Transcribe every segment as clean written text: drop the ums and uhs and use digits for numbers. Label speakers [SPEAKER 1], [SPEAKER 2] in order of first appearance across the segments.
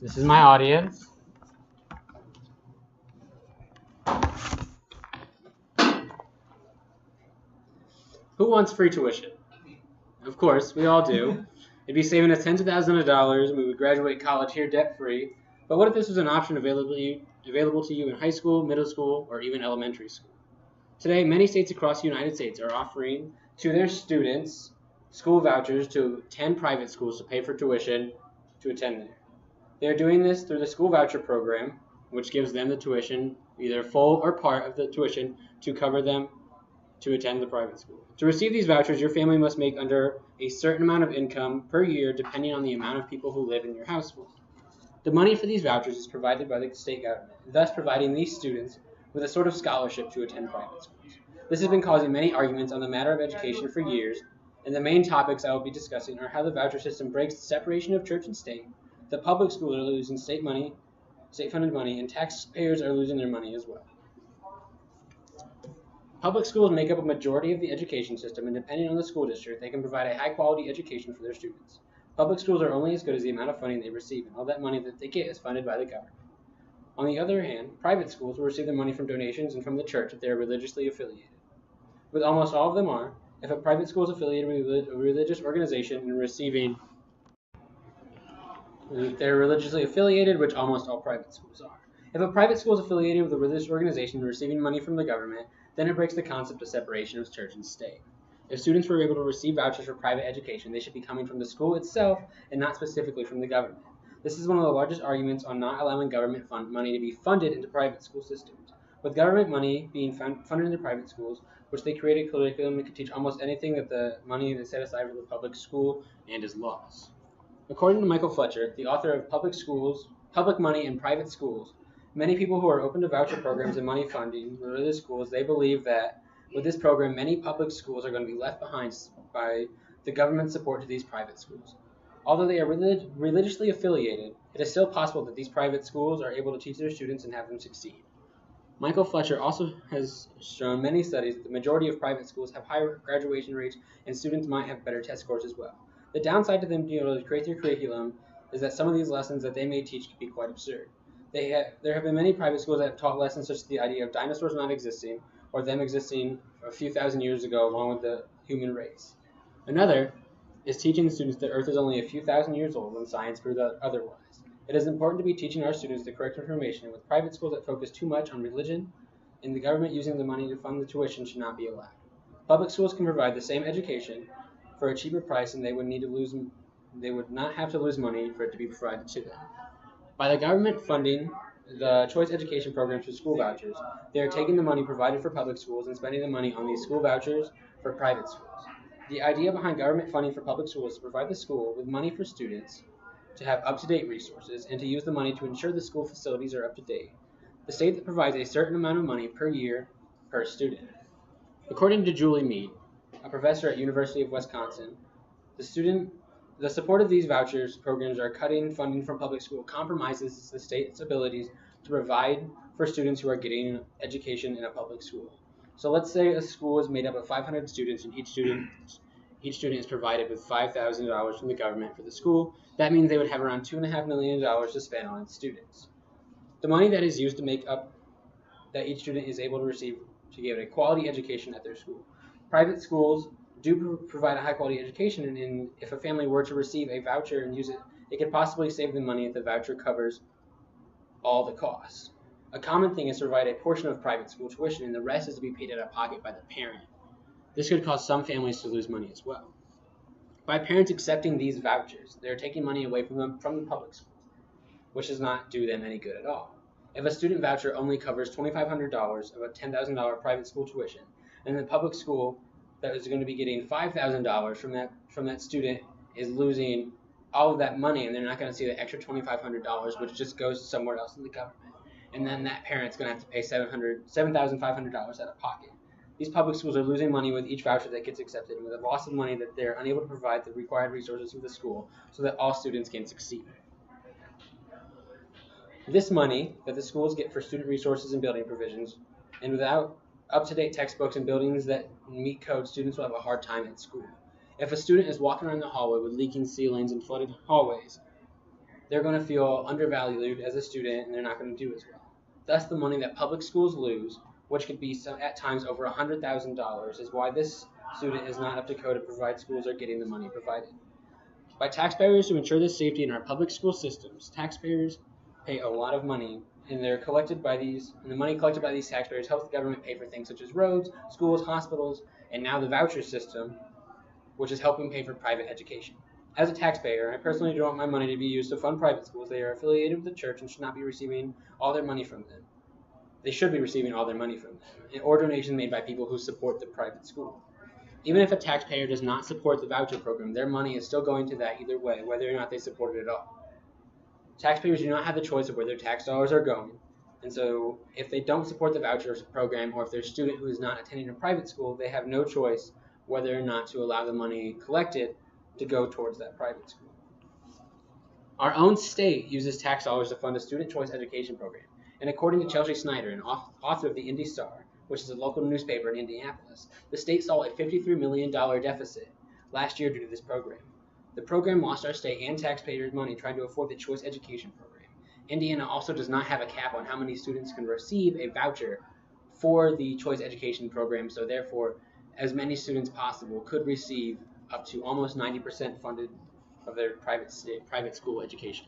[SPEAKER 1] This is my audience. Who wants free tuition? Of course, we all do. It'd be saving us tens of thousands of dollars, and we would graduate college here debt-free. But what if this was an option available to you in high school, middle school, or even elementary school? Today, many states across the United States are offering to their students school vouchers to attend private schools to pay for tuition to attend there. They are doing this through the school voucher program, which gives them the tuition, either full or part of the tuition, to cover them to attend the private school. To receive these vouchers, your family must make under a certain amount of income per year depending on the amount of people who live in your household. The money for these vouchers is provided by the state government, thus providing these students with a sort of scholarship to attend private schools. This has been causing many arguments on the matter of education for years, and the main topics I will be discussing are how the voucher system breaks the separation of church and state, that public schools are losing state-funded money, and taxpayers are losing their money as well. Public schools make up a majority of the education system, and depending on the school district, they can provide a high-quality education for their students. Public schools are only as good as the amount of funding they receive, and all that money that they get is funded by the government. On the other hand, private schools will receive their money from donations and from the church if they are religiously affiliated. With almost all of them are, if a private school is affiliated with a religious organization and receiving they're religiously affiliated, which almost all private schools are. If a private school is affiliated with a religious organization and receiving money from the government, then it breaks the concept of separation of church and state. If students were able to receive vouchers for private education, they should be coming from the school itself and not specifically from the government. This is one of the largest arguments on not allowing government money to be funded into private school systems. With government money being funded into private schools, which they create a curriculum that can teach almost anything that the money is set aside for the public school and is lost. According to Michael Fletcher, the author of Public Money in Private Schools, many people who are open to voucher programs and money funding religious schools, they believe that with this program, many public schools are going to be left behind by the government support to these private schools. Although they are religiously affiliated, it is still possible that these private schools are able to teach their students and have them succeed. Michael Fletcher also has shown many studies that the majority of private schools have higher graduation rates and students might have better test scores as well. The downside to them being able to create their curriculum is that some of these lessons that they may teach can be quite absurd. There have been many private schools that have taught lessons such as the idea of dinosaurs not existing or them existing a few thousand years ago along with the human race. Another is teaching the students that Earth is only a few thousand years old when science proves otherwise. It is important to be teaching our students the correct information, and with private schools that focus too much on religion and the government using the money to fund the tuition should not be allowed. Public schools can provide the same education for a cheaper price, and they would not have to lose money for it to be provided to them. By the government funding the choice education programs for school vouchers, they are taking the money provided for public schools and spending the money on these school vouchers for private schools. The idea behind government funding for public schools is to provide the school with money for students to have up-to-date resources and to use the money to ensure the school facilities are up-to-date. The state that provides a certain amount of money per year per student. According to Julie Mead, a professor at University of Wisconsin, the support of these vouchers programs are cutting funding from public school compromises the state's abilities to provide for students who are getting education in a public school. So let's say a school is made up of 500 students and each student is provided with $5,000 from the government for the school. That means they would have around $2.5 million to spend on students. The money that is used to make up that each student is able to receive to give a quality education at their school. Private schools do provide a high-quality education, and if a family were to receive a voucher and use it, it could possibly save them money if the voucher covers all the costs. A common thing is to provide a portion of private school tuition, and the rest is to be paid out of pocket by the parent. This could cause some families to lose money as well. By parents accepting these vouchers, they are taking money away from the public schools, which does not do them any good at all. If a student voucher only covers $2,500 of a $10,000 private school tuition, and the public school that is going to be getting $5,000 from that student is losing all of that money, and they're not going to see the extra $2,500, which just goes somewhere else in the government. And then that parent's going to have to pay $7,500 out of pocket. These public schools are losing money with each voucher that gets accepted, and with the loss of money that they're unable to provide the required resources for the school so that all students can succeed. This money that the schools get for student resources and building provisions, and without up-to-date textbooks and buildings that meet code, students will have a hard time at school. If a student is walking around the hallway with leaking ceilings and flooded hallways, they're going to feel undervalued as a student and they're not going to do as well. Thus, the money that public schools lose, which could be at times over $100,000, is why this student is not up to code to provide schools are getting the money provided. By taxpayers to ensure the safety in our public school systems, taxpayers pay a lot of money, and the money collected by these taxpayers helps the government pay for things such as roads, schools, hospitals, and now the voucher system, which is helping pay for private education. As a taxpayer, I personally don't want my money to be used to fund private schools. They are affiliated with the church and should not be receiving all their money from them. They should be receiving all their money from them, or donations made by people who support the private school. Even if a taxpayer does not support the voucher program, their money is still going to that either way, whether or not they support it at all. Taxpayers do not have the choice of where their tax dollars are going, and so if they don't support the voucher program, or if their student who is not attending a private school, they have no choice whether or not to allow the money collected to go towards that private school. Our own state uses tax dollars to fund a student choice education program, and according to Chelsea Snyder, an author of the Indy Star, which is a local newspaper in Indianapolis, the state saw a $53 million deficit last year due to this program. The program lost our state and taxpayers' money trying to afford the choice education program. Indiana also does not have a cap on how many students can receive a voucher for the choice education program, so therefore, as many students possible could receive up to almost 90% funded of their private school education.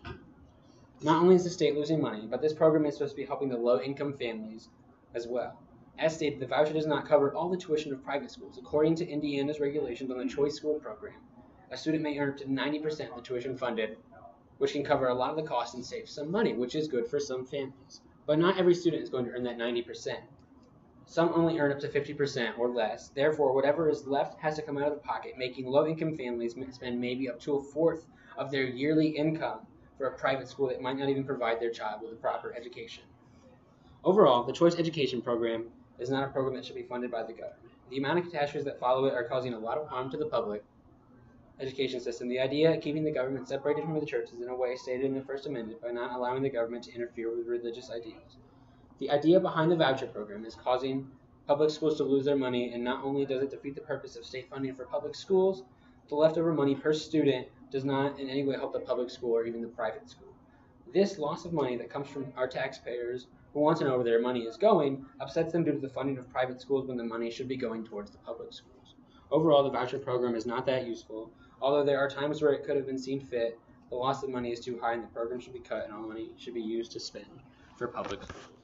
[SPEAKER 1] Not only is the state losing money, but this program is supposed to be helping the low-income families as well. As stated, the voucher does not cover all the tuition of private schools. According to Indiana's regulations on the choice school program, a student may earn up to 90% of the tuition funded, which can cover a lot of the costs and save some money, which is good for some families. But not every student is going to earn that 90%. Some only earn up to 50% or less. Therefore, whatever is left has to come out of the pocket, making low-income families spend maybe up to a fourth of their yearly income for a private school that might not even provide their child with a proper education. Overall, the choice education program is not a program that should be funded by the government. The amount of catastrophes that follow it are causing a lot of harm to the public education system. The idea of keeping the government separated from the church is in a way stated in the First Amendment by not allowing the government to interfere with religious ideals. The idea behind the voucher program is causing public schools to lose their money, and not only does it defeat the purpose of state funding for public schools, the leftover money per student does not in any way help the public school or even the private school. This loss of money that comes from our taxpayers who want to know where their money is going upsets them due to the funding of private schools when the money should be going towards the public schools. Overall, the voucher program is not that useful. Although there are times where it could have been seen fit, the loss of money is too high and the program should be cut and all money should be used to spend for public schools.